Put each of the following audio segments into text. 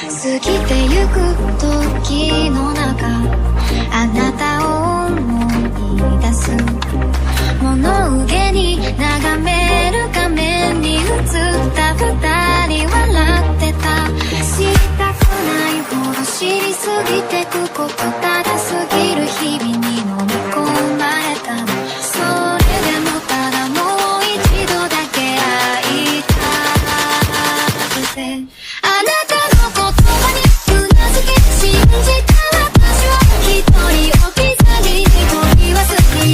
過ぎてゆく時の中あなたを思い出す物憂げに眺める画面に映った二人笑ってた知りたくないほど知りすぎてくことただ過ぎる日々に飲み込まれたのそれでもただもう一度だけ会いたくてあなたの言葉にうなずき信じた私は一人置き去りに取り忘れる見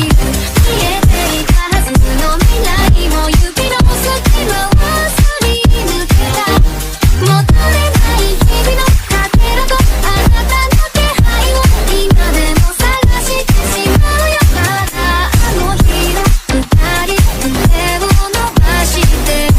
えていたはずの未来も指の隙間をすり抜けた戻れない日々のかけらとあなたの気配を今でも探してしまうよまだあの日の二人手を伸ばしてる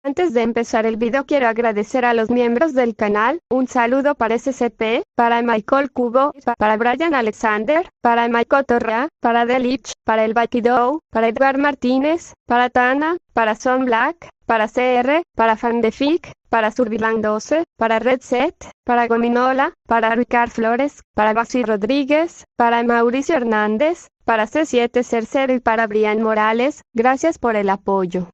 Antes de empezar el video quiero agradecer a los miembros del canal, un saludo para SCP, para Michael Kubo, para Brian Alexander, para Michael Torra, para Delich, para el Bakido, para Edgar Martínez, para Tana, para Son Black, para CR, para Fandefic, para Survilan 12, para Red Set, para Gominola, para Ricard Flores, para Basi Rodríguez, para Mauricio Hernández, para C7 Cercero y para Brian Morales, gracias por el apoyo.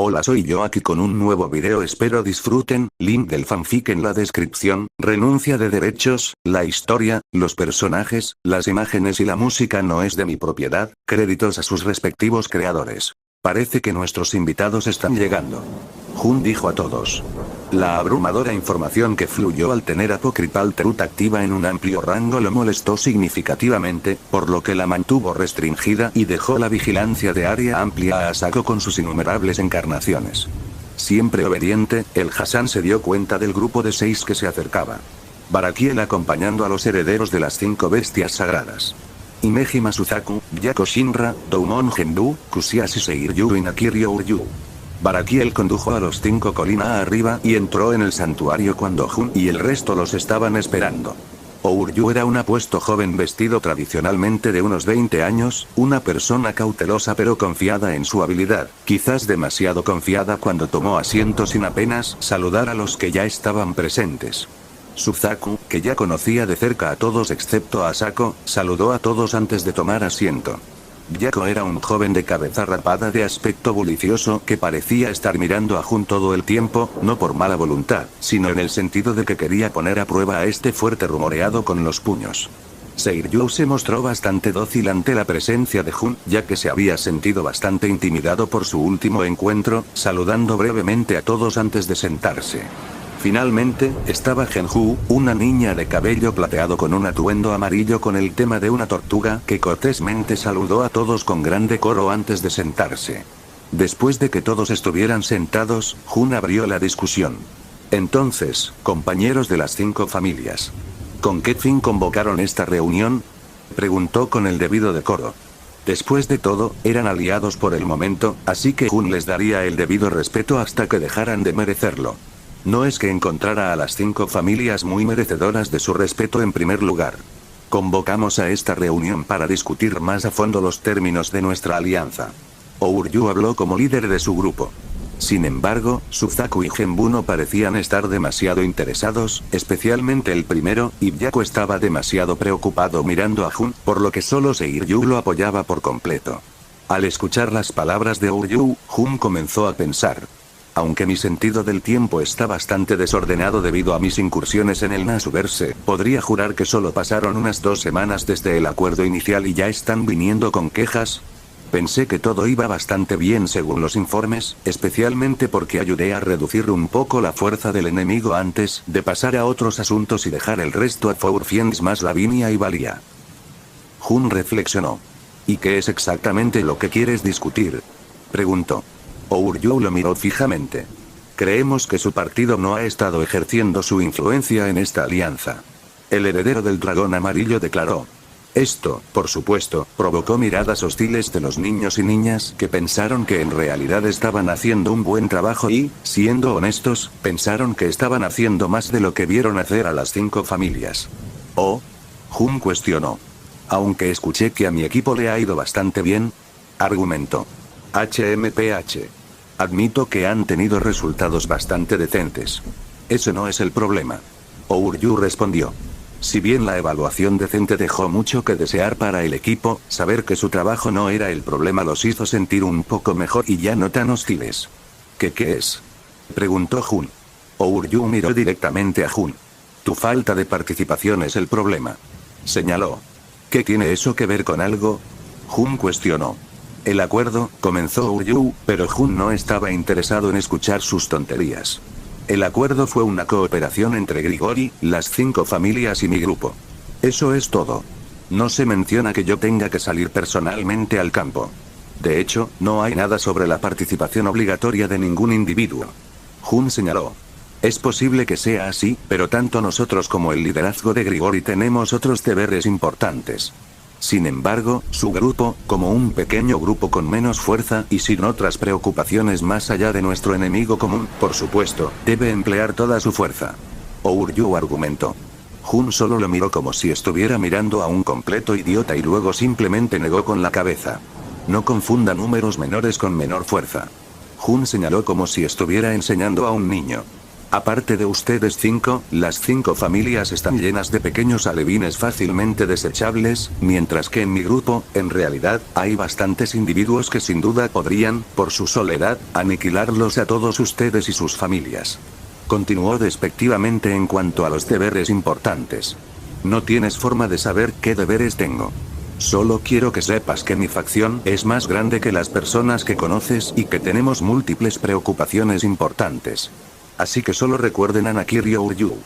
Hola, soy yo aquí con un nuevo video, espero disfruten, link del fanfic en la descripción, renuncia de derechos, la historia, los personajes, las imágenes y la música no es de mi propiedad, créditos a sus respectivos creadores. Parece que nuestros invitados están llegando. Jun dijo a todos. La abrumadora información que fluyó al tener Apocryphal Truth activa en un amplio rango lo molestó significativamente, por lo que la mantuvo restringida y dejó la vigilancia de área amplia a Asako con sus innumerables encarnaciones. Siempre obediente, el Hassan se dio cuenta del grupo de 6 que se acercaba. Barakiel acompañando a los herederos de las 5 bestias sagradas. Imeji Masuzaku, Byako Shinra, Doumon Gendu, Kusiashi Seiryu y Nakiryo Uryu. Barakiel condujo a los 5 colina arriba y entró en el santuario cuando Jun y el resto los estaban esperando. Ouryu era un apuesto joven vestido tradicionalmente de unos 20 años, una persona cautelosa pero confiada en su habilidad, quizás demasiado confiada cuando tomó asiento sin apenas saludar a los que ya estaban presentes. Suzaku, que ya conocía de cerca a todos excepto a Asako, saludó a todos antes de tomar asiento. Byako era un joven de cabeza rapada de aspecto bullicioso que parecía estar mirando a Jun todo el tiempo, no por mala voluntad, sino en el sentido de que quería poner a prueba a este fuerte rumoreado con los puños. Seiryu se mostró bastante dócil ante la presencia de Jun, ya que se había sentido bastante intimidado por su último encuentro, saludando brevemente a todos antes de sentarse. Finalmente, estaba Genju, una niña de cabello plateado con un atuendo amarillo con el tema de una tortuga que cortésmente saludó a todos con gran decoro antes de sentarse. Después de que todos estuvieran sentados, Jun abrió la discusión. Entonces, compañeros de las 5 familias. ¿Con qué fin convocaron esta reunión? Preguntó con el debido decoro. Después de todo, eran aliados por el momento, así que Jun les daría el debido respeto hasta que dejaran de merecerlo. No es que encontrara a las 5 familias muy merecedoras de su respeto en primer lugar. Convocamos a esta reunión para discutir más a fondo los términos de nuestra alianza. Ouryu habló como líder de su grupo. Sin embargo, Suzaku y Genbu no parecían estar demasiado interesados, especialmente el primero, y Byako estaba demasiado preocupado mirando a Jun, por lo que solo Seiryu lo apoyaba por completo. Al escuchar las palabras de Ouryu, Jun comenzó a pensar. Aunque mi sentido del tiempo está bastante desordenado debido a mis incursiones en el Nasuverse, podría jurar que solo pasaron unas 2 semanas desde el acuerdo inicial y ya están viniendo con quejas. Pensé que todo iba bastante bien según los informes, especialmente porque ayudé a reducir un poco la fuerza del enemigo antes de pasar a otros asuntos y dejar el resto a Fourfiends más Lavinia y Valia. Jun reflexionó. ¿Y qué es exactamente lo que quieres discutir? Preguntó. Ouryu lo miró fijamente. Creemos que su partido no ha estado ejerciendo su influencia en esta alianza. El heredero del dragón amarillo declaró. Esto, por supuesto, provocó miradas hostiles de los niños y niñas que pensaron que en realidad estaban haciendo un buen trabajo y, siendo honestos, pensaron que estaban haciendo más de lo que vieron hacer a las 5 familias. Oh, Jun cuestionó. Aunque escuché que a mi equipo le ha ido bastante bien, argumentó. HMPH. Admito que han tenido resultados bastante decentes. Ese no es el problema. Ouryu respondió. Si bien la evaluación decente dejó mucho que desear para el equipo, saber que su trabajo no era el problema los hizo sentir un poco mejor y ya no tan hostiles. ¿Qué es? Preguntó Jun. Ouryu miró directamente a Jun. Tu falta de participación es el problema. Señaló. ¿Qué tiene eso que ver con algo? Jun cuestionó. El acuerdo, comenzó Ouryu, pero Jun no estaba interesado en escuchar sus tonterías. El acuerdo fue una cooperación entre Grigori, las 5 familias y mi grupo. Eso es todo. No se menciona que yo tenga que salir personalmente al campo. De hecho, no hay nada sobre la participación obligatoria de ningún individuo. Jun señaló. Es posible que sea así, pero tanto nosotros como el liderazgo de Grigori tenemos otros deberes importantes. Sin embargo, su grupo, como un pequeño grupo con menos fuerza y sin otras preocupaciones más allá de nuestro enemigo común, por supuesto, debe emplear toda su fuerza. Ouryu argumentó. Jun solo lo miró como si estuviera mirando a un completo idiota y luego simplemente negó con la cabeza. No confunda números menores con menor fuerza. Jun señaló como si estuviera enseñando a un niño. Aparte de ustedes 5, las 5 familias están llenas de pequeños alevines fácilmente desechables, mientras que en mi grupo, en realidad, hay bastantes individuos que sin duda podrían, por su soledad, aniquilarlos a todos ustedes y sus familias. Continuó despectivamente en cuanto a los deberes importantes. No tienes forma de saber qué deberes tengo. Solo quiero que sepas que mi facción es más grande que las personas que conoces y que tenemos múltiples preocupaciones importantes. Así que solo recuerden a Nakiri Ouryu.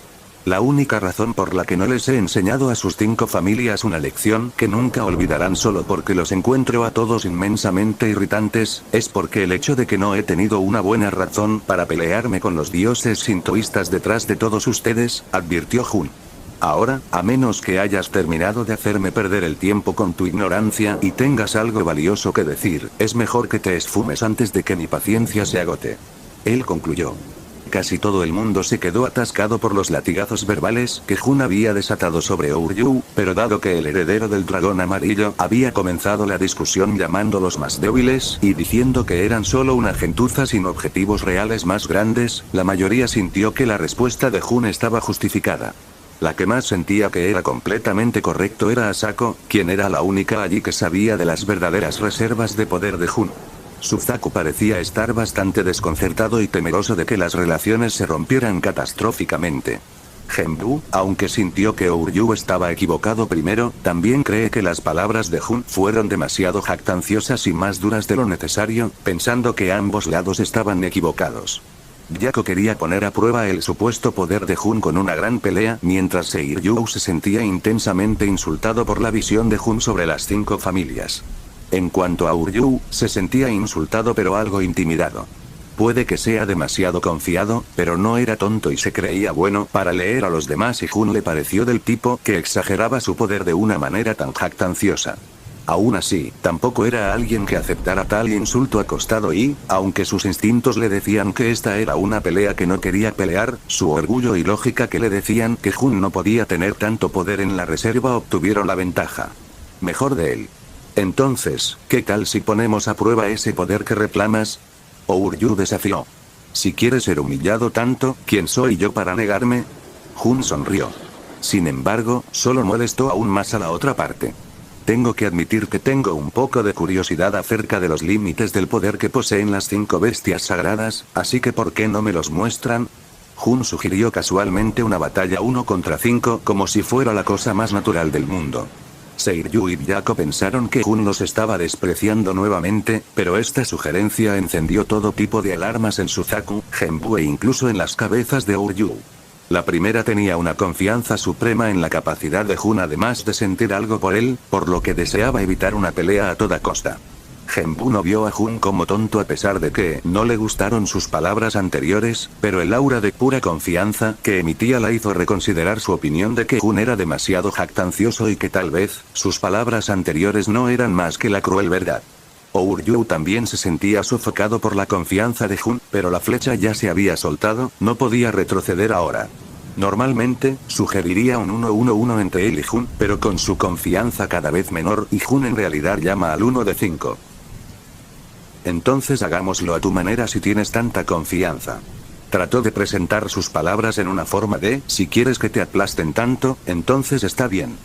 La única razón por la que no les he enseñado a sus 5 familias una lección que nunca olvidarán solo porque los encuentro a todos inmensamente irritantes, es porque el hecho de que no he tenido una buena razón para pelearme con los dioses sintoístas detrás de todos ustedes, advirtió Jun. Ahora, a menos que hayas terminado de hacerme perder el tiempo con tu ignorancia y tengas algo valioso que decir, es mejor que te esfumes antes de que mi paciencia se agote. Él concluyó. Casi todo el mundo se quedó atascado por los latigazos verbales que Jun había desatado sobre Ouryu, pero dado que el heredero del dragón amarillo había comenzado la discusión llamándolos más débiles y diciendo que eran solo una gentuza sin objetivos reales más grandes, la mayoría sintió que la respuesta de Jun estaba justificada. La que más sentía que era completamente correcto era Asako, quien era la única allí que sabía de las verdaderas reservas de poder de Jun. Suzaku parecía estar bastante desconcertado y temeroso de que las relaciones se rompieran catastróficamente. Genbu, aunque sintió que Ouryu estaba equivocado primero, también cree que las palabras de Jun fueron demasiado jactanciosas y más duras de lo necesario, pensando que ambos lados estaban equivocados. Yako quería poner a prueba el supuesto poder de Jun con una gran pelea, mientras Seiryu se sentía intensamente insultado por la visión de Jun sobre las 5 familias. En cuanto a Ouryu, se sentía insultado pero algo intimidado. Puede que sea demasiado confiado, pero no era tonto y se creía bueno para leer a los demás y Jun le pareció del tipo que exageraba su poder de una manera tan jactanciosa. Aún así, tampoco era alguien que aceptara tal insulto acostado y, aunque sus instintos le decían que esta era una pelea que no quería pelear, su orgullo y lógica que le decían que Jun no podía tener tanto poder en la reserva obtuvieron la ventaja. Mejor de él. Entonces, ¿qué tal si ponemos a prueba ese poder que reclamas? Ouryu desafió. Si quieres ser humillado tanto, ¿quién soy yo para negarme? Jun sonrió. Sin embargo, solo molestó aún más a la otra parte. Tengo que admitir que tengo un poco de curiosidad acerca de los límites del poder que poseen las 5 bestias sagradas, así que ¿por qué no me los muestran? Jun sugirió casualmente una batalla 1 contra 5 como si fuera la cosa más natural del mundo. Seiryu y Yako pensaron que Jun los estaba despreciando nuevamente, pero esta sugerencia encendió todo tipo de alarmas en Suzaku, Genbu e incluso en las cabezas de Ouryu. La primera tenía una confianza suprema en la capacidad de Jun además de sentir algo por él, por lo que deseaba evitar una pelea a toda costa. Genbu no vio a Jun como tonto a pesar de que no le gustaron sus palabras anteriores, pero el aura de pura confianza que emitía la hizo reconsiderar su opinión de que Jun era demasiado jactancioso y que tal vez, sus palabras anteriores no eran más que la cruel verdad. Ouryu también se sentía sofocado por la confianza de Jun, pero la flecha ya se había soltado, no podía retroceder ahora. Normalmente, sugeriría un 1-1-1 entre él y Jun, pero con su confianza cada vez menor y Jun en realidad llama al 1 de 5. Entonces hagámoslo a tu manera si tienes tanta confianza. Trató de presentar sus palabras en una forma de, si quieres que te aplasten tanto, entonces está bien.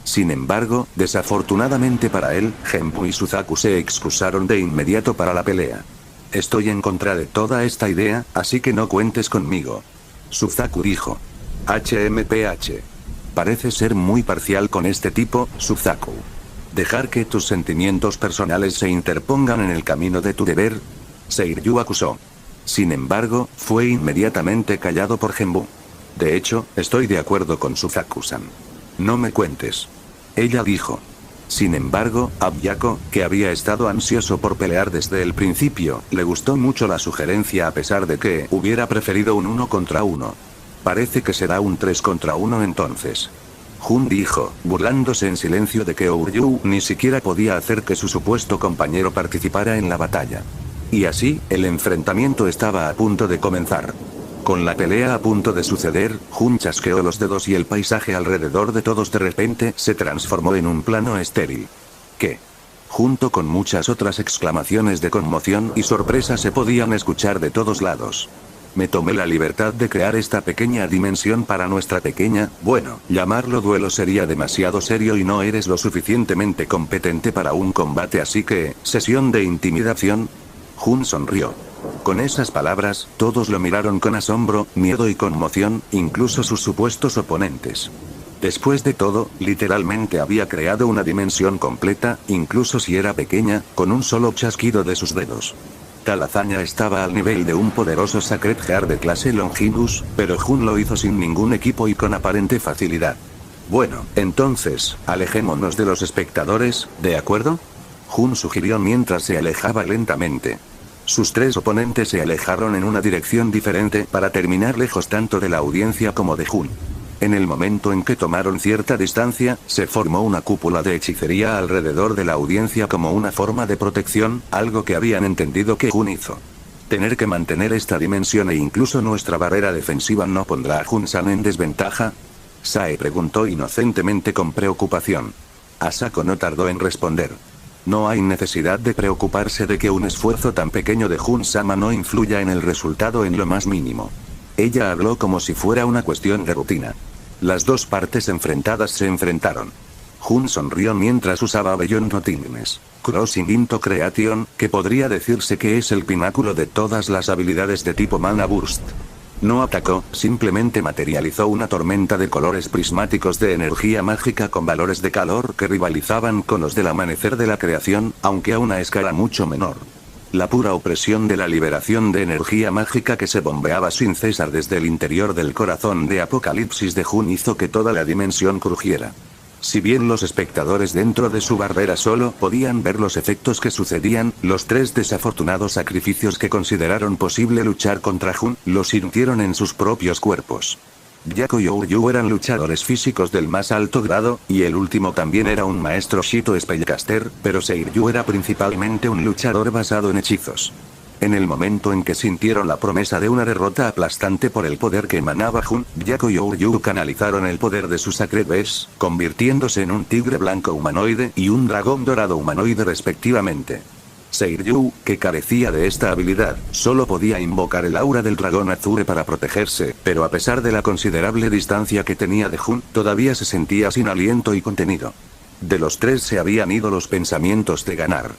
Sin embargo, desafortunadamente para él, Genbu y Suzaku se excusaron de inmediato para la pelea. Estoy en contra de toda esta idea, así que no cuentes conmigo. Suzaku dijo. HMPH. Parece ser muy parcial con este tipo, Suzaku. ¿Dejar que tus sentimientos personales se interpongan en el camino de tu deber? Seiryu acusó. Sin embargo, fue inmediatamente callado por Genbu. De hecho, estoy de acuerdo con Suzaku-san. No me cuentes. Ella dijo. Sin embargo, a Byako, que había estado ansioso por pelear desde el principio, le gustó mucho la sugerencia a pesar de que hubiera preferido un 1 contra 1. Parece que será un 3 contra 1 entonces. Jun dijo, burlándose en silencio de que Ouryu ni siquiera podía hacer que su supuesto compañero participara en la batalla. Y así, el enfrentamiento estaba a punto de comenzar. Con la pelea a punto de suceder, Jun chasqueó los dedos y el paisaje alrededor de todos de repente se transformó en un plano estéril. ¿Qué? Junto con muchas otras exclamaciones de conmoción y sorpresa se podían escuchar de todos lados. Me tomé la libertad de crear esta pequeña dimensión para nuestra pequeña, bueno, llamarlo duelo sería demasiado serio y no eres lo suficientemente competente para un combate, así que, ¿sesión de intimidación? Jun sonrió. Con esas palabras, todos lo miraron con asombro, miedo y conmoción, incluso sus supuestos oponentes. Después de todo, literalmente había creado una dimensión completa, incluso si era pequeña, con un solo chasquido de sus dedos. Tal hazaña estaba al nivel de un poderoso Sacred Heart de clase Longinus, pero Jun lo hizo sin ningún equipo y con aparente facilidad. Bueno, entonces, alejémonos de los espectadores, ¿de acuerdo? Jun sugirió mientras se alejaba lentamente. Sus tres oponentes se alejaron en una dirección diferente para terminar lejos tanto de la audiencia como de Jun. En el momento en que tomaron cierta distancia, se formó una cúpula de hechicería alrededor de la audiencia como una forma de protección, algo que habían entendido que Jun hizo. Tener que mantener esta dimensión e incluso nuestra barrera defensiva no pondrá a Jun-san en desventaja. Sae preguntó inocentemente con preocupación. Asako no tardó en responder. No hay necesidad de preocuparse de que un esfuerzo tan pequeño de Jun-sama no influya en el resultado en lo más mínimo. Ella habló como si fuera una cuestión de rutina. Las dos partes enfrentadas se enfrentaron. Jun sonrió mientras usaba Beyond Nothingness, Crossing into Creation, que podría decirse que es el pináculo de todas las habilidades de tipo Mana Burst. No atacó, simplemente materializó una tormenta de colores prismáticos de energía mágica con valores de calor que rivalizaban con los del amanecer de la creación, aunque a una escala mucho menor. La pura opresión de la liberación de energía mágica que se bombeaba sin cesar desde el interior del corazón de Apocalipsis de Jun hizo que toda la dimensión crujiera. Si bien los espectadores dentro de su barrera solo podían ver los efectos que sucedían, los tres desafortunados sacrificios que consideraron posible luchar contra Jun, lo sintieron en sus propios cuerpos. Byako y Ouryu eran luchadores físicos del más alto grado, y el último también era un maestro Shito Spellcaster, pero Seiryu era principalmente un luchador basado en hechizos. En el momento en que sintieron la promesa de una derrota aplastante por el poder que emanaba Jun, Byako y Ouryu canalizaron el poder de su Sacred Beast, convirtiéndose en un tigre blanco humanoide y un dragón dorado humanoide respectivamente. Seiryu, que carecía de esta habilidad, solo podía invocar el aura del dragón Azure para protegerse, pero a pesar de la considerable distancia que tenía de Jun, todavía se sentía sin aliento y contenido. De los tres se habían ido los pensamientos de ganar.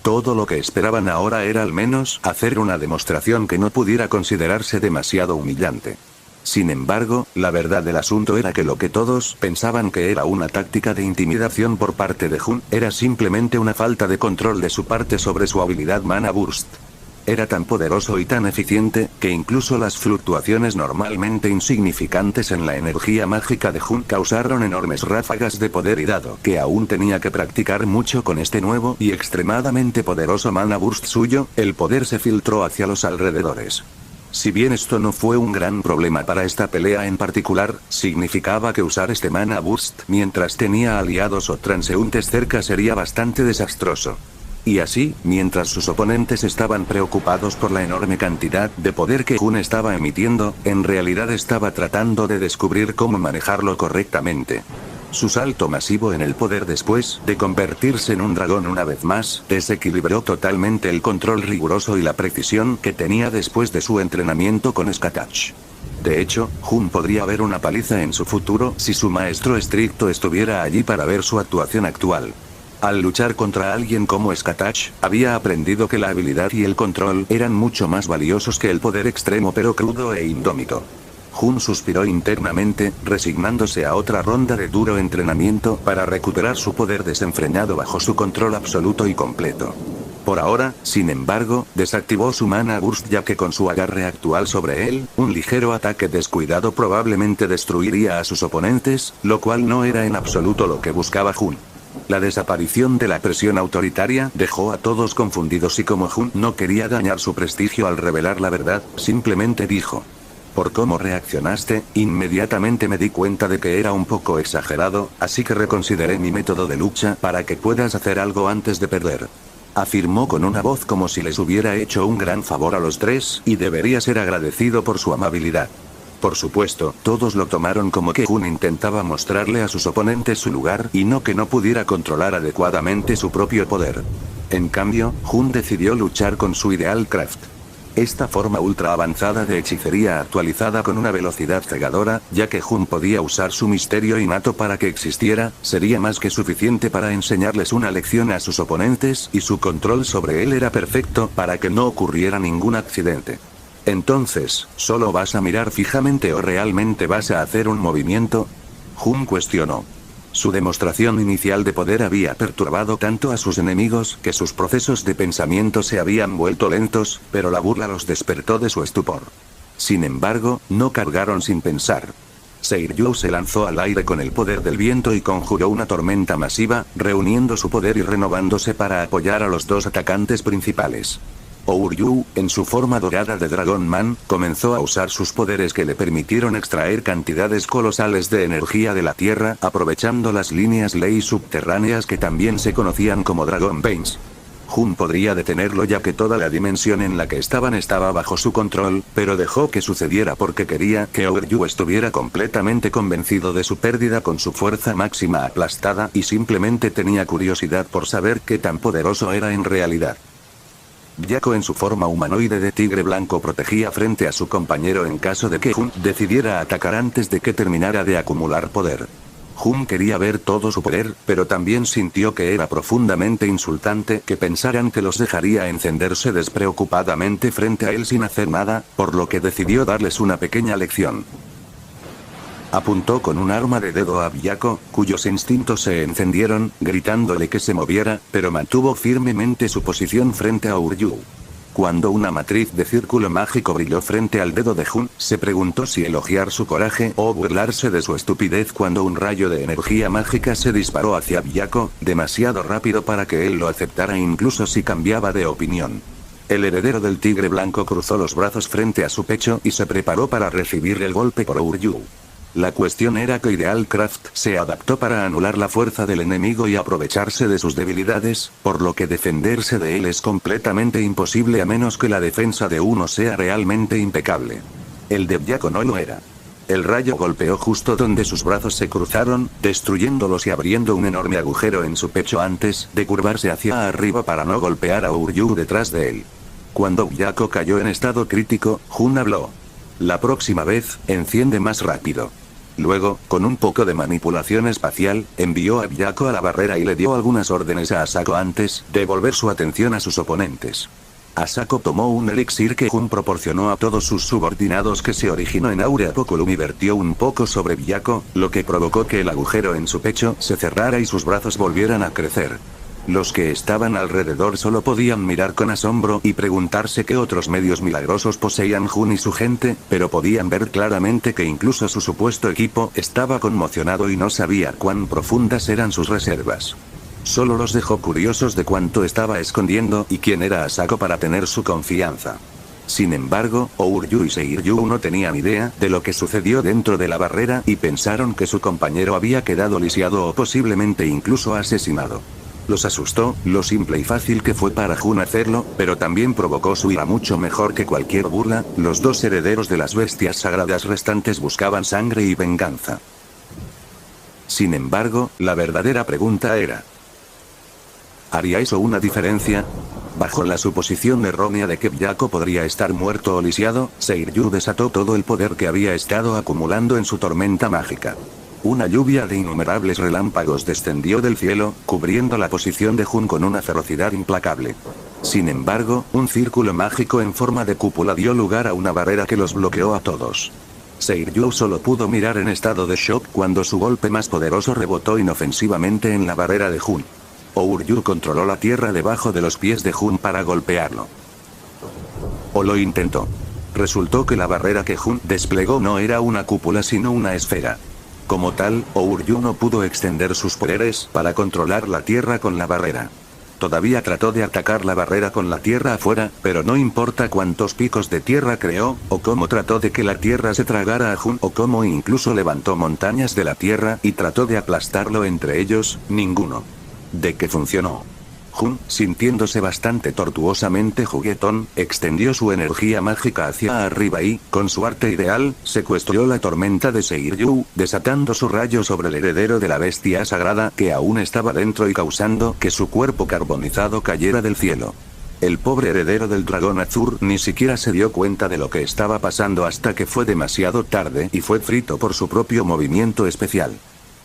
Todo lo que esperaban ahora era al menos hacer una demostración que no pudiera considerarse demasiado humillante. Sin embargo, la verdad del asunto era que lo que todos pensaban que era una táctica de intimidación por parte de Jun, era simplemente una falta de control de su parte sobre su habilidad Mana Burst. Era tan poderoso y tan eficiente, que incluso las fluctuaciones normalmente insignificantes en la energía mágica de Jun causaron enormes ráfagas de poder y dado que aún tenía que practicar mucho con este nuevo y extremadamente poderoso Mana Burst suyo, el poder se filtró hacia los alrededores. Si bien esto no fue un gran problema para esta pelea en particular, significaba que usar este Mana Burst mientras tenía aliados o transeúntes cerca sería bastante desastroso. Y así, mientras sus oponentes estaban preocupados por la enorme cantidad de poder que Jun estaba emitiendo, en realidad estaba tratando de descubrir cómo manejarlo correctamente. Su salto masivo en el poder después de convertirse en un dragón una vez más, desequilibró totalmente el control riguroso y la precisión que tenía después de su entrenamiento con Skatach. De hecho, Jun podría ver una paliza en su futuro si su maestro estricto estuviera allí para ver su actuación actual. Al luchar contra alguien como Skatach, había aprendido que la habilidad y el control eran mucho más valiosos que el poder extremo pero crudo e indómito. Jun suspiró internamente, resignándose a otra ronda de duro entrenamiento para recuperar su poder desenfrenado bajo su control absoluto y completo. Por ahora, sin embargo, desactivó su Mana Burst ya que con su agarre actual sobre él, un ligero ataque descuidado probablemente destruiría a sus oponentes, lo cual no era en absoluto lo que buscaba Jun. La desaparición de la presión autoritaria dejó a todos confundidos y como Jun no quería dañar su prestigio al revelar la verdad, simplemente dijo: por cómo reaccionaste, inmediatamente me di cuenta de que era un poco exagerado, así que reconsideré mi método de lucha para que puedas hacer algo antes de perder. Afirmó con una voz como si les hubiera hecho un gran favor a los tres y debería ser agradecido por su amabilidad. Por supuesto, todos lo tomaron como que Jun intentaba mostrarle a sus oponentes su lugar y no que no pudiera controlar adecuadamente su propio poder. En cambio, Jun decidió luchar con su Ideal Craft. Esta forma ultra avanzada de hechicería actualizada con una velocidad cegadora, ya que Jun podía usar su misterio innato para que existiera, sería más que suficiente para enseñarles una lección a sus oponentes y su control sobre él era perfecto para que no ocurriera ningún accidente. Entonces, ¿solo vas a mirar fijamente o realmente vas a hacer un movimiento? Jun cuestionó. Su demostración inicial de poder había perturbado tanto a sus enemigos que sus procesos de pensamiento se habían vuelto lentos, pero la burla los despertó de su estupor. Sin embargo, no cargaron sin pensar. Seiryu se lanzó al aire con el poder del viento y conjuró una tormenta masiva, reuniendo su poder y renovándose para apoyar a los dos atacantes principales. Ouryu, en su forma dorada de Dragon Man, comenzó a usar sus poderes que le permitieron extraer cantidades colosales de energía de la tierra, aprovechando las líneas ley subterráneas que también se conocían como Dragon Veins. Jun podría detenerlo ya que toda la dimensión en la que estaban estaba bajo su control, pero dejó que sucediera porque quería que Ouryu estuviera completamente convencido de su pérdida con su fuerza máxima aplastada y simplemente tenía curiosidad por saber qué tan poderoso era en realidad. Byako en su forma humanoide de tigre blanco protegía frente a su compañero en caso de que Jun decidiera atacar antes de que terminara de acumular poder. Jun quería ver todo su poder, pero también sintió que era profundamente insultante que pensaran que los dejaría encenderse despreocupadamente frente a él sin hacer nada, por lo que decidió darles una pequeña lección. Apuntó con un arma de dedo a Byako, cuyos instintos se encendieron, gritándole que se moviera, pero mantuvo firmemente su posición frente a Ouryu. Cuando una matriz de círculo mágico brilló frente al dedo de Jun, se preguntó si elogiar su coraje o burlarse de su estupidez cuando un rayo de energía mágica se disparó hacia Byako, demasiado rápido para que él lo aceptara incluso si cambiaba de opinión. El heredero del tigre blanco cruzó los brazos frente a su pecho y se preparó para recibir el golpe por Ouryu. La cuestión era que Ideal Craft se adaptó para anular la fuerza del enemigo y aprovecharse de sus debilidades, por lo que defenderse de él es completamente imposible a menos que la defensa de uno sea realmente impecable. El de Byako no lo era. El rayo golpeó justo donde sus brazos se cruzaron, destruyéndolos y abriendo un enorme agujero en su pecho antes de curvarse hacia arriba para no golpear a Ouryu detrás de él. Cuando Byako cayó en estado crítico, Jun habló. La próxima vez, enciende más rápido. Luego, con un poco de manipulación espacial, envió a Byako a la barrera y le dio algunas órdenes a Asako antes de volver su atención a sus oponentes. Asako tomó un elixir que Jun proporcionó a todos sus subordinados que se originó en Aurea Poculum y vertió un poco sobre Byako, lo que provocó que el agujero en su pecho se cerrara y sus brazos volvieran a crecer. Los que estaban alrededor solo podían mirar con asombro y preguntarse qué otros medios milagrosos poseían Jun y su gente, pero podían ver claramente que incluso su supuesto equipo estaba conmocionado y no sabía cuán profundas eran sus reservas. Solo los dejó curiosos de cuánto estaba escondiendo y quién era Asako para tener su confianza. Sin embargo, Ouryu y Seiryu no tenían idea de lo que sucedió dentro de la barrera y pensaron que su compañero había quedado lisiado o posiblemente incluso asesinado. Los asustó, lo simple y fácil que fue para Jun hacerlo, pero también provocó su ira mucho mejor que cualquier burla. Los dos herederos de las bestias sagradas restantes buscaban sangre y venganza. Sin embargo, la verdadera pregunta era: ¿haría eso una diferencia? Bajo la suposición errónea de que Byaku podría estar muerto o lisiado, Seiryu desató todo el poder que había estado acumulando en su tormenta mágica. Una lluvia de innumerables relámpagos descendió del cielo, cubriendo la posición de Jun con una ferocidad implacable. Sin embargo, un círculo mágico en forma de cúpula dio lugar a una barrera que los bloqueó a todos. Seiryu solo pudo mirar en estado de shock cuando su golpe más poderoso rebotó inofensivamente en la barrera de Jun. Ouryu controló la tierra debajo de los pies de Jun para golpearlo. O lo intentó. Resultó que la barrera que Jun desplegó no era una cúpula sino una esfera. Como tal, Ouryu no pudo extender sus poderes para controlar la tierra con la barrera. Todavía trató de atacar la barrera con la tierra afuera, pero no importa cuántos picos de tierra creó, o cómo trató de que la tierra se tragara a Jun, o cómo incluso levantó montañas de la tierra y trató de aplastarlo entre ellos, ninguno. ¿De qué funcionó? Jun, sintiéndose bastante tortuosamente juguetón, extendió su energía mágica hacia arriba y, con su arte ideal, secuestró la tormenta de Seiryu, desatando su rayo sobre el heredero de la bestia sagrada que aún estaba dentro y causando que su cuerpo carbonizado cayera del cielo. El pobre heredero del dragón azul ni siquiera se dio cuenta de lo que estaba pasando hasta que fue demasiado tarde y fue frito por su propio movimiento especial.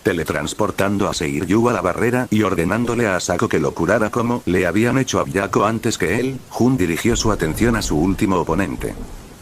Teletransportando a Seiryu a la barrera y ordenándole a Asako que lo curara como le habían hecho a Byaku antes que él, Jun dirigió su atención a su último oponente.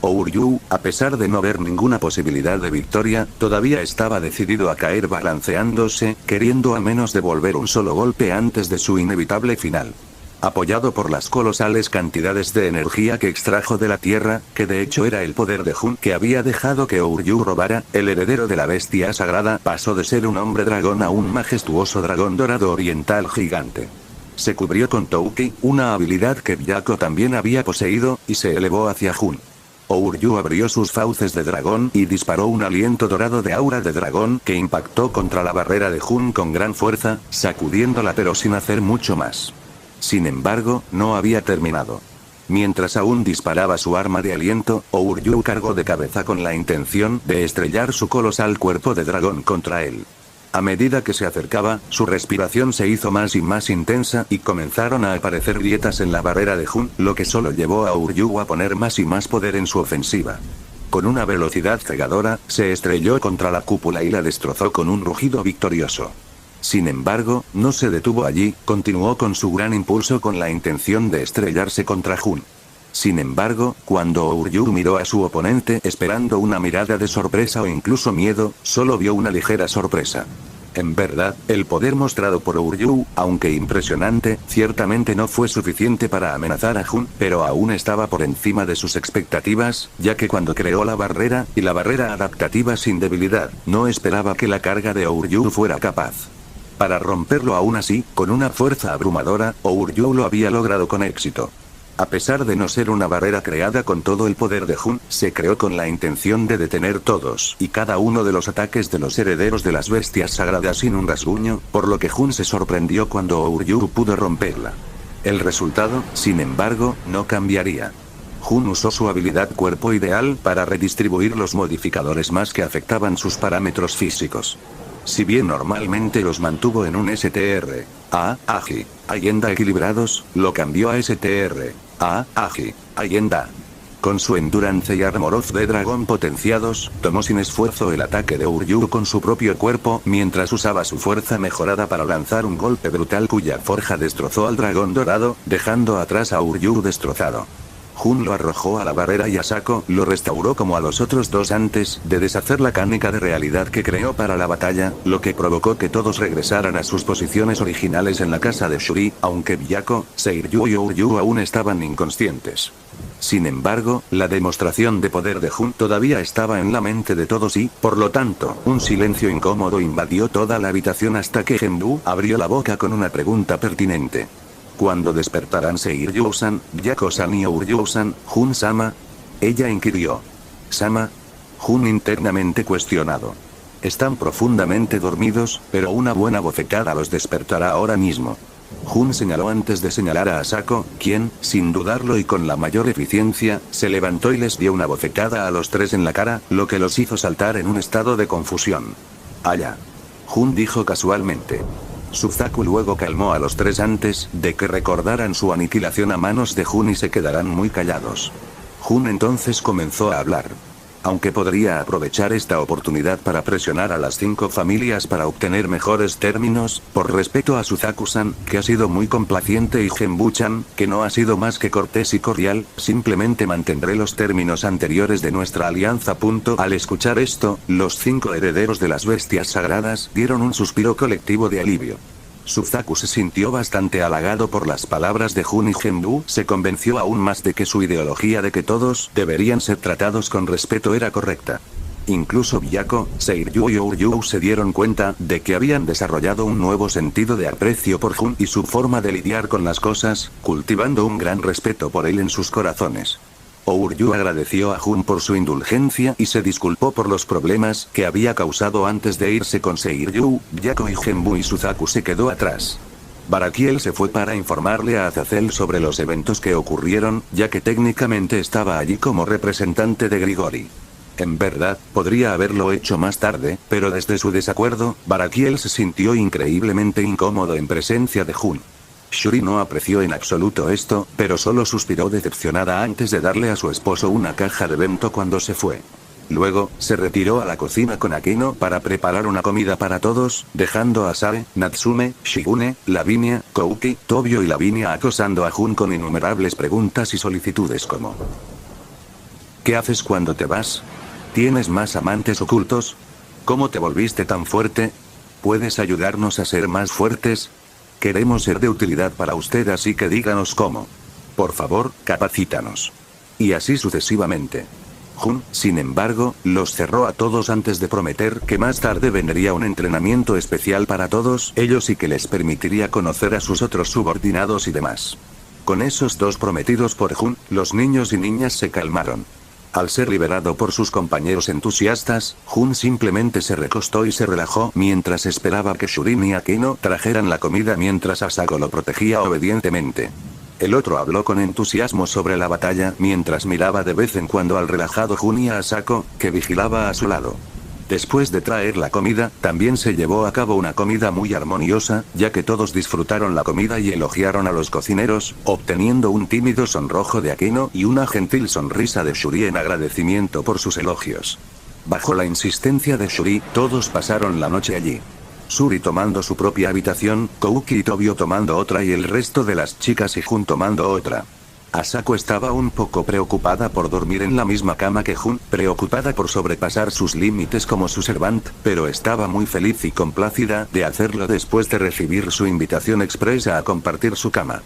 Ouryu, a pesar de no ver ninguna posibilidad de victoria, todavía estaba decidido a caer balanceándose, queriendo al menos devolver un solo golpe antes de su inevitable final. Apoyado por las colosales cantidades de energía que extrajo de la tierra, que de hecho era el poder de Jun que había dejado que Ouryu robara, el heredero de la bestia sagrada pasó de ser un hombre dragón a un majestuoso dragón dorado oriental gigante. Se cubrió con Touki, una habilidad que Byaku también había poseído, y se elevó hacia Jun. Ouryu abrió sus fauces de dragón y disparó un aliento dorado de aura de dragón que impactó contra la barrera de Jun con gran fuerza, sacudiéndola pero sin hacer mucho más. Sin embargo, no había terminado. Mientras aún disparaba su arma de aliento, Ouryu cargó de cabeza con la intención de estrellar su colosal cuerpo de dragón contra él. A medida que se acercaba, su respiración se hizo más y más intensa y comenzaron a aparecer grietas en la barrera de Jun, lo que solo llevó a Ouryu a poner más y más poder en su ofensiva. Con una velocidad cegadora, se estrelló contra la cúpula y la destrozó con un rugido victorioso. Sin embargo, no se detuvo allí, continuó con su gran impulso con la intención de estrellarse contra Jun. Sin embargo, cuando Ouryu miró a su oponente esperando una mirada de sorpresa o incluso miedo, solo vio una ligera sorpresa. En verdad, el poder mostrado por Ouryu, aunque impresionante, ciertamente no fue suficiente para amenazar a Jun, pero aún estaba por encima de sus expectativas, ya que cuando creó la barrera, y la barrera adaptativa sin debilidad, no esperaba que la carga de Ouryu fuera capaz. Para romperlo aún así, con una fuerza abrumadora, Ouryu lo había logrado con éxito. A pesar de no ser una barrera creada con todo el poder de Jun, se creó con la intención de detener todos y cada uno de los ataques de los herederos de las bestias sagradas sin un rasguño, por lo que Jun se sorprendió cuando Ouryu pudo romperla. El resultado, sin embargo, no cambiaría. Jun usó su habilidad cuerpo ideal para redistribuir los modificadores más que afectaban sus parámetros físicos. Si bien normalmente los mantuvo en un STR, A, Agi, Allenda equilibrados, lo cambió a STR, A, Agi, Allenda. Con su Endurance y Armor of the Dragon potenciados, tomó sin esfuerzo el ataque de Ouryu con su propio cuerpo, mientras usaba su fuerza mejorada para lanzar un golpe brutal cuya forja destrozó al dragón dorado, dejando atrás a Ouryu destrozado. Jun lo arrojó a la barrera y Asako lo restauró como a los otros dos antes de deshacer la canica de realidad que creó para la batalla, lo que provocó que todos regresaran a sus posiciones originales en la casa de Shuri, aunque Byaku, Seiryu y Ouryu aún estaban inconscientes. Sin embargo, la demostración de poder de Jun todavía estaba en la mente de todos y, por lo tanto, un silencio incómodo invadió toda la habitación hasta que Genbu abrió la boca con una pregunta pertinente. ¿Cuándo despertarán Seiryu-san, Byaku-san y Ouryu-san, Jun-sama? Ella inquirió. ¿Sama? Jun internamente cuestionado. Están profundamente dormidos, pero una buena bofetada los despertará ahora mismo. Jun señaló antes de señalar a Asako, quien, sin dudarlo y con la mayor eficiencia, se levantó y les dio una bofetada a los tres en la cara, lo que los hizo saltar en un estado de confusión. «Allá». Jun dijo casualmente. Suzaku luego calmó a los tres antes de que recordaran su aniquilación a manos de Jun y se quedaran muy callados. Jun entonces comenzó a hablar. Aunque podría aprovechar esta oportunidad para presionar a las 5 familias para obtener mejores términos, por respeto a Suzaku-san, que ha sido muy complaciente, y Genbu-chan, que no ha sido más que cortés y cordial, simplemente mantendré los términos anteriores de nuestra alianza. Al escuchar esto, los 5 herederos de las bestias sagradas dieron un suspiro colectivo de alivio. Suzaku se sintió bastante halagado por las palabras de Jun y Genbu se convenció aún más de que su ideología de que todos deberían ser tratados con respeto era correcta. Incluso Byaku, Seiryu y Ouryu se dieron cuenta de que habían desarrollado un nuevo sentido de aprecio por Jun y su forma de lidiar con las cosas, cultivando un gran respeto por él en sus corazones. Ouryu agradeció a Jun por su indulgencia y se disculpó por los problemas que había causado antes de irse con Seiryu, Byaku y Genbu, y Suzaku se quedó atrás. Barakiel se fue para informarle a Azazel sobre los eventos que ocurrieron, ya que técnicamente estaba allí como representante de Grigori. En verdad, podría haberlo hecho más tarde, pero desde su desacuerdo, Barakiel se sintió increíblemente incómodo en presencia de Jun. Shuri no apreció en absoluto esto, pero solo suspiró decepcionada antes de darle a su esposo una caja de bento cuando se fue. Luego, se retiró a la cocina con Akino para preparar una comida para todos, dejando a Sae, Natsume, Shigune, Lavinia, Kouki, Tobio y Lavinia acosando a Jun con innumerables preguntas y solicitudes como: ¿qué haces cuando te vas? ¿Tienes más amantes ocultos? ¿Cómo te volviste tan fuerte? ¿Puedes ayudarnos a ser más fuertes? Queremos ser de utilidad para usted, así que díganos cómo. Por favor, capacítanos. Y así sucesivamente. Jun, sin embargo, los cerró a todos antes de prometer que más tarde vendría un entrenamiento especial para todos ellos y que les permitiría conocer a sus otros subordinados y demás. Con esos dos prometidos por Jun, los niños y niñas se calmaron. Al ser liberado por sus compañeros entusiastas, Jun simplemente se recostó y se relajó mientras esperaba que Shurin y Akino trajeran la comida mientras Asako lo protegía obedientemente. El otro habló con entusiasmo sobre la batalla mientras miraba de vez en cuando al relajado Jun y a Asako, que vigilaba a su lado. Después de traer la comida, también se llevó a cabo una comida muy armoniosa, ya que todos disfrutaron la comida y elogiaron a los cocineros, obteniendo un tímido sonrojo de Akino y una gentil sonrisa de Shuri en agradecimiento por sus elogios. Bajo la insistencia de Shuri, todos pasaron la noche allí. Shuri tomando su propia habitación, Kouki y Tobio tomando otra y el resto de las chicas y Jun tomando otra. Asako estaba un poco preocupada por dormir en la misma cama que Jun, preocupada por sobrepasar sus límites como su servant, pero estaba muy feliz y complacida de hacerlo después de recibir su invitación expresa a compartir su cama.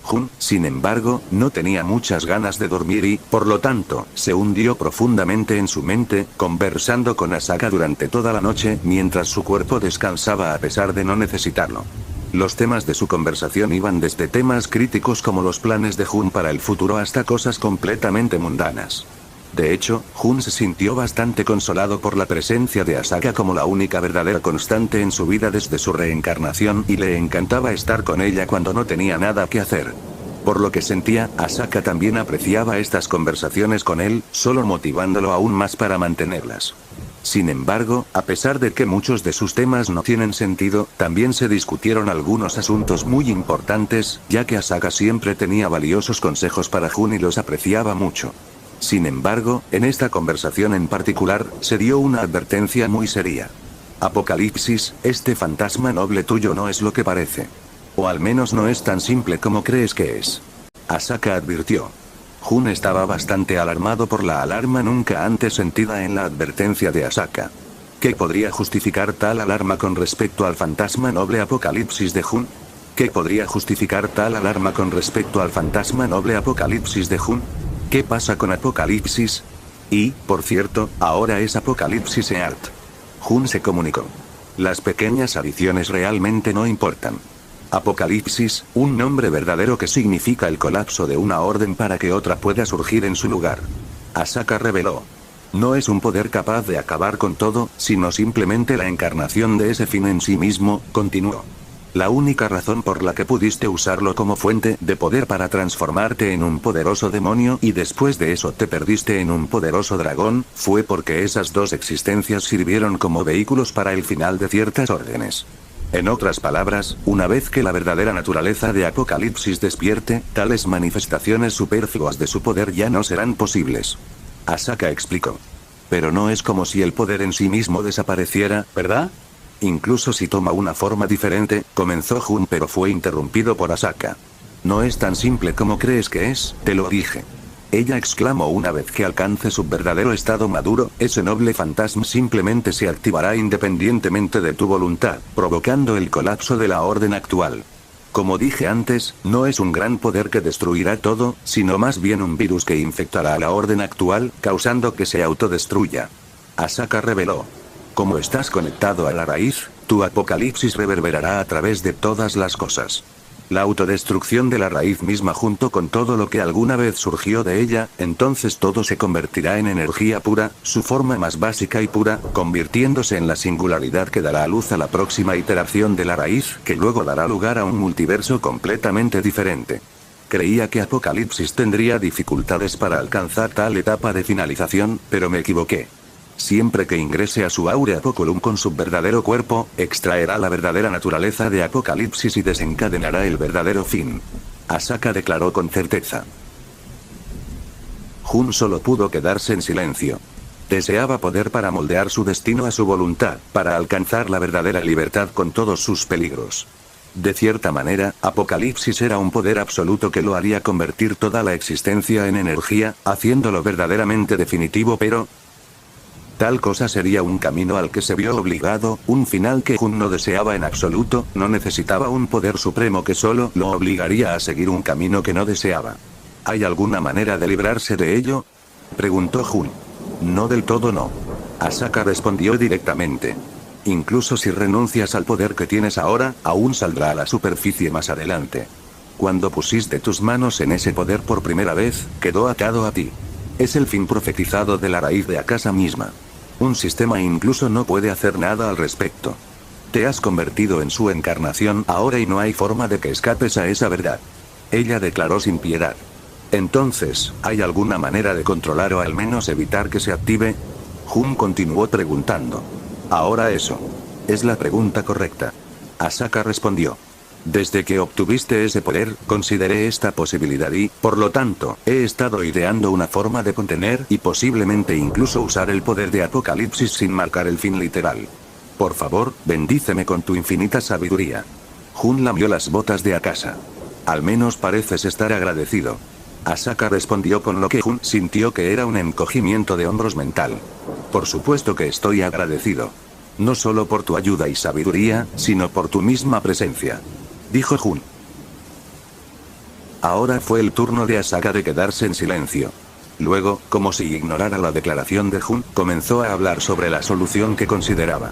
Jun, sin embargo, no tenía muchas ganas de dormir y, por lo tanto, se hundió profundamente en su mente, conversando con Asaka durante toda la noche mientras su cuerpo descansaba a pesar de no necesitarlo. Los temas de su conversación iban desde temas críticos como los planes de Jun para el futuro hasta cosas completamente mundanas. De hecho, Jun se sintió bastante consolado por la presencia de Asaka como la única verdadera constante en su vida desde su reencarnación y le encantaba estar con ella cuando no tenía nada que hacer. Por lo que sentía, Asaka también apreciaba estas conversaciones con él, solo motivándolo aún más para mantenerlas. Sin embargo, a pesar de que muchos de sus temas no tienen sentido, también se discutieron algunos asuntos muy importantes, ya que Asaka siempre tenía valiosos consejos para Jun y los apreciaba mucho. Sin embargo, en esta conversación en particular, se dio una advertencia muy seria. Apocalipsis, este fantasma noble tuyo no es lo que parece. O al menos no es tan simple como crees que es. Asaka advirtió. Jun estaba bastante alarmado por la alarma nunca antes sentida en la advertencia de Asaka. ¿Qué podría justificar tal alarma con respecto al fantasma noble Apocalipsis de Jun? ¿Qué podría justificar tal alarma con respecto al fantasma noble Apocalipsis de Jun? ¿Qué pasa con Apocalipsis? Y, por cierto, ahora es Apocalipsis Earth. Jun se comunicó. Las pequeñas adiciones realmente no importan. Apocalipsis, un nombre verdadero que significa el colapso de una orden para que otra pueda surgir en su lugar. Asaka reveló. No es un poder capaz de acabar con todo, sino simplemente la encarnación de ese fin en sí mismo, continuó. La única razón por la que pudiste usarlo como fuente de poder para transformarte en un poderoso demonio y después de eso te perdiste en un poderoso dragón, fue porque esas dos existencias sirvieron como vehículos para el final de ciertas órdenes. En otras palabras, una vez que la verdadera naturaleza de Apocalipsis despierte, tales manifestaciones superfluas de su poder ya no serán posibles. Asaka explicó. Pero no es como si el poder en sí mismo desapareciera, ¿verdad? Incluso si toma una forma diferente, comenzó Jun, pero fue interrumpido por Asaka. No es tan simple como crees que es, te lo dije. Ella exclamó una vez que alcance su verdadero estado maduro, ese noble fantasma simplemente se activará independientemente de tu voluntad, provocando el colapso de la orden actual. Como dije antes, no es un gran poder que destruirá todo, sino más bien un virus que infectará a la orden actual, causando que se autodestruya. Asaka reveló. Como estás conectado a la raíz, tu apocalipsis reverberará a través de todas las cosas. La autodestrucción de la raíz misma junto con todo lo que alguna vez surgió de ella, entonces todo se convertirá en energía pura, su forma más básica y pura, convirtiéndose en la singularidad que dará a luz a la próxima iteración de la raíz, que luego dará lugar a un multiverso completamente diferente. Creía que Apocalipsis tendría dificultades para alcanzar tal etapa de finalización, pero me equivoqué. Siempre que ingrese a su Aurea Apoculum con su verdadero cuerpo, extraerá la verdadera naturaleza de Apocalipsis y desencadenará el verdadero fin. Asaka declaró con certeza. Jun solo pudo quedarse en silencio. Deseaba poder para moldear su destino a su voluntad, para alcanzar la verdadera libertad con todos sus peligros. De cierta manera, Apocalipsis era un poder absoluto que lo haría convertir toda la existencia en energía, haciéndolo verdaderamente definitivo, pero tal cosa sería un camino al que se vio obligado, un final que Jun no deseaba en absoluto, no necesitaba un poder supremo que solo lo obligaría a seguir un camino que no deseaba. ¿Hay alguna manera de librarse de ello?, preguntó Jun. No del todo no. Asaka respondió directamente. Incluso si renuncias al poder que tienes ahora, aún saldrá a la superficie más adelante. Cuando pusiste tus manos en ese poder por primera vez, quedó atado a ti. Es el fin profetizado de la raíz de Akasa misma. Un sistema incluso no puede hacer nada al respecto. Te has convertido en su encarnación ahora y no hay forma de que escapes a esa verdad. Ella declaró sin piedad. Entonces, ¿hay alguna manera de controlar o al menos evitar que se active? Jun continuó preguntando. Ahora eso. Es la pregunta correcta. Asaka respondió. Desde que obtuviste ese poder, consideré esta posibilidad y, por lo tanto, he estado ideando una forma de contener y posiblemente incluso usar el poder de Apocalipsis sin marcar el fin literal. Por favor, bendíceme con tu infinita sabiduría. Jun lamió las botas de Akasa. Al menos pareces estar agradecido. Asaka respondió con lo que Jun sintió que era un encogimiento de hombros mental. Por supuesto que estoy agradecido. No solo por tu ayuda y sabiduría, sino por tu misma presencia. Dijo Jun. Ahora fue el turno de Asaka de quedarse en silencio. Luego, como si ignorara la declaración de Jun, comenzó a hablar sobre la solución que consideraba.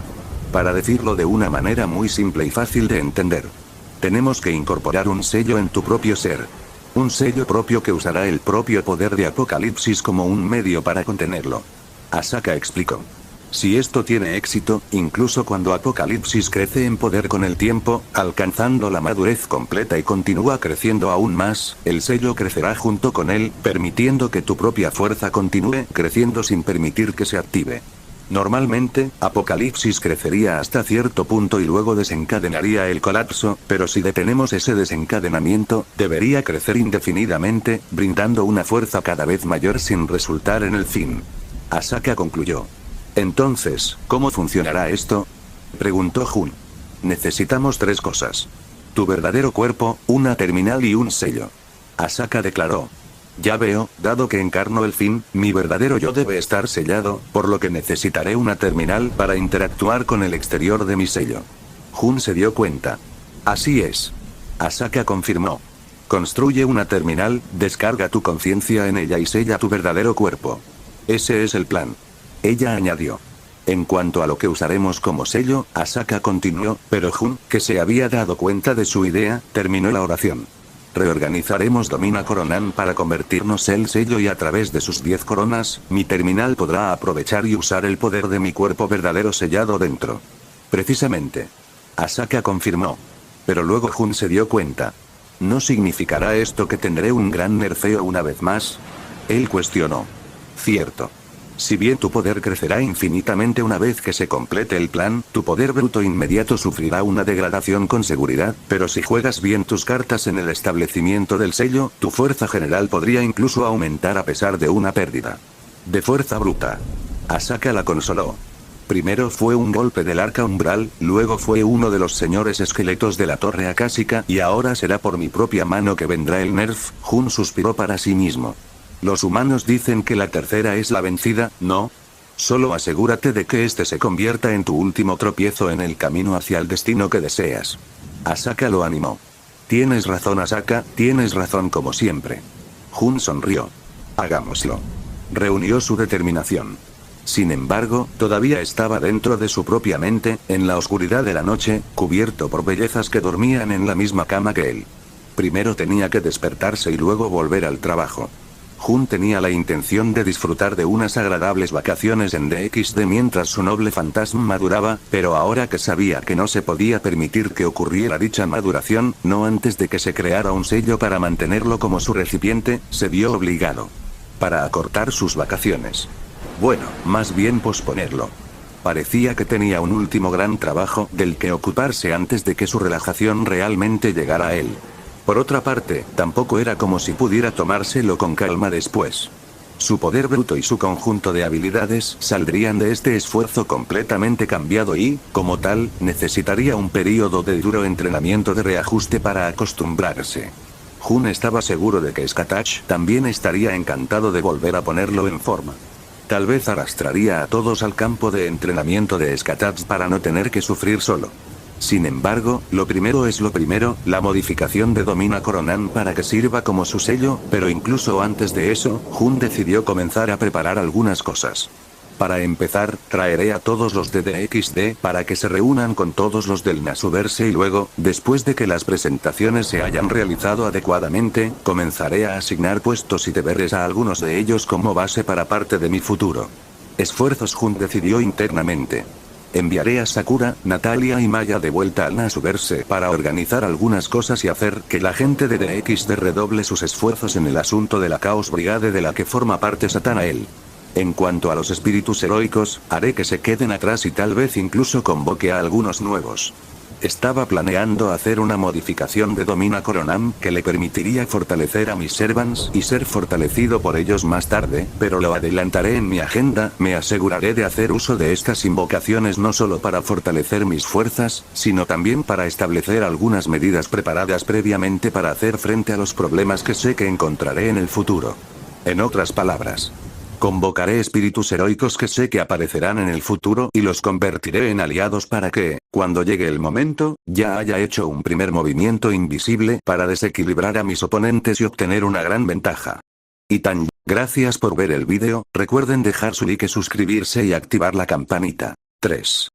Para decirlo de una manera muy simple y fácil de entender. Tenemos que incorporar un sello en tu propio ser. Un sello propio que usará el propio poder de Apocalipsis como un medio para contenerlo. Asaka explicó. Si esto tiene éxito, incluso cuando Apocalipsis crece en poder con el tiempo, alcanzando la madurez completa y continúa creciendo aún más, el sello crecerá junto con él, permitiendo que tu propia fuerza continúe creciendo sin permitir que se active. Normalmente, Apocalipsis crecería hasta cierto punto y luego desencadenaría el colapso, pero si detenemos ese desencadenamiento, debería crecer indefinidamente, brindando una fuerza cada vez mayor sin resultar en el fin. Asaka concluyó. Entonces, ¿cómo funcionará esto?, preguntó Jun. Necesitamos 3 cosas. Tu verdadero cuerpo, una terminal y un sello. Asaka declaró. Ya veo, dado que encarno el fin, mi verdadero yo debe estar sellado, por lo que necesitaré una terminal para interactuar con el exterior de mi sello. Jun se dio cuenta. Así es. Asaka confirmó. Construye una terminal, descarga tu conciencia en ella y sella tu verdadero cuerpo. Ese es el plan. Ella añadió. En cuanto a lo que usaremos como sello, Asaka continuó, pero Jun, que se había dado cuenta de su idea, terminó la oración. Reorganizaremos Domina Coronan para convertirnos el sello y a través de sus 10 coronas, mi terminal podrá aprovechar y usar el poder de mi cuerpo verdadero sellado dentro. Precisamente. Asaka confirmó. Pero luego Jun se dio cuenta. ¿No significará esto que tendré un gran nerfeo una vez más? Él cuestionó. Cierto. Si bien tu poder crecerá infinitamente una vez que se complete el plan, tu poder bruto inmediato sufrirá una degradación con seguridad, pero si juegas bien tus cartas en el establecimiento del sello, tu fuerza general podría incluso aumentar a pesar de una pérdida de fuerza bruta. Asaka la consoló. Primero fue un golpe del arca umbral, luego fue uno de los señores esqueletos de la torre acásica y ahora será por mi propia mano que vendrá el nerf. Jun suspiró para sí mismo. Los humanos dicen que la tercera es la vencida, ¿no? Solo asegúrate de que este se convierta en tu último tropiezo en el camino hacia el destino que deseas. Asaka lo animó. Tienes razón, Asaka, tienes razón como siempre. Jun sonrió. Hagámoslo. Reunió su determinación. Sin embargo, todavía estaba dentro de su propia mente, en la oscuridad de la noche, cubierto por bellezas que dormían en la misma cama que él. Primero tenía que despertarse y luego volver al trabajo. Jun tenía la intención de disfrutar de unas agradables vacaciones en DXD mientras su noble fantasma maduraba, pero ahora que sabía que no se podía permitir que ocurriera dicha maduración, no antes de que se creara un sello para mantenerlo como su recipiente, se vio obligado para acortar sus vacaciones. Bueno, más bien posponerlo. Parecía que tenía un último gran trabajo del que ocuparse antes de que su relajación realmente llegara a él. Por otra parte, tampoco era como si pudiera tomárselo con calma después. Su poder bruto y su conjunto de habilidades saldrían de este esfuerzo completamente cambiado y, como tal, necesitaría un período de duro entrenamiento de reajuste para acostumbrarse. Jun estaba seguro de que Skatach también estaría encantado de volver a ponerlo en forma. Tal vez arrastraría a todos al campo de entrenamiento de Skatach para no tener que sufrir solo. Sin embargo, lo primero es lo primero, la modificación de Domina Coronan para que sirva como su sello, pero incluso antes de eso, Jun decidió comenzar a preparar algunas cosas. Para empezar, traeré a todos los de DXD para que se reúnan con todos los del Nasuverse y luego, después de que las presentaciones se hayan realizado adecuadamente, comenzaré a asignar puestos y deberes a algunos de ellos como base para parte de mi futuro. Esfuerzos. Jun decidió internamente. Enviaré a Sakura, Natalia y Maya de vuelta al Nasuverse para organizar algunas cosas y hacer que la gente de DXD redoble sus esfuerzos en el asunto de la Chaos Brigade de la que forma parte Satanael. En cuanto a los espíritus heroicos, haré que se queden atrás y tal vez incluso convoque a algunos nuevos. Estaba planeando hacer una modificación de Domina Coronam que le permitiría fortalecer a mis servants y ser fortalecido por ellos más tarde, pero lo adelantaré en mi agenda. Me aseguraré de hacer uso de estas invocaciones no solo para fortalecer mis fuerzas, sino también para establecer algunas medidas preparadas previamente para hacer frente a los problemas que sé que encontraré en el futuro. En otras palabras, convocaré espíritus heroicos que sé que aparecerán en el futuro y los convertiré en aliados para que, cuando llegue el momento, ya haya hecho un primer movimiento invisible para desequilibrar a mis oponentes y obtener una gran ventaja. Gracias por ver el vídeo, recuerden dejar su like, suscribirse y activar la campanita. 3.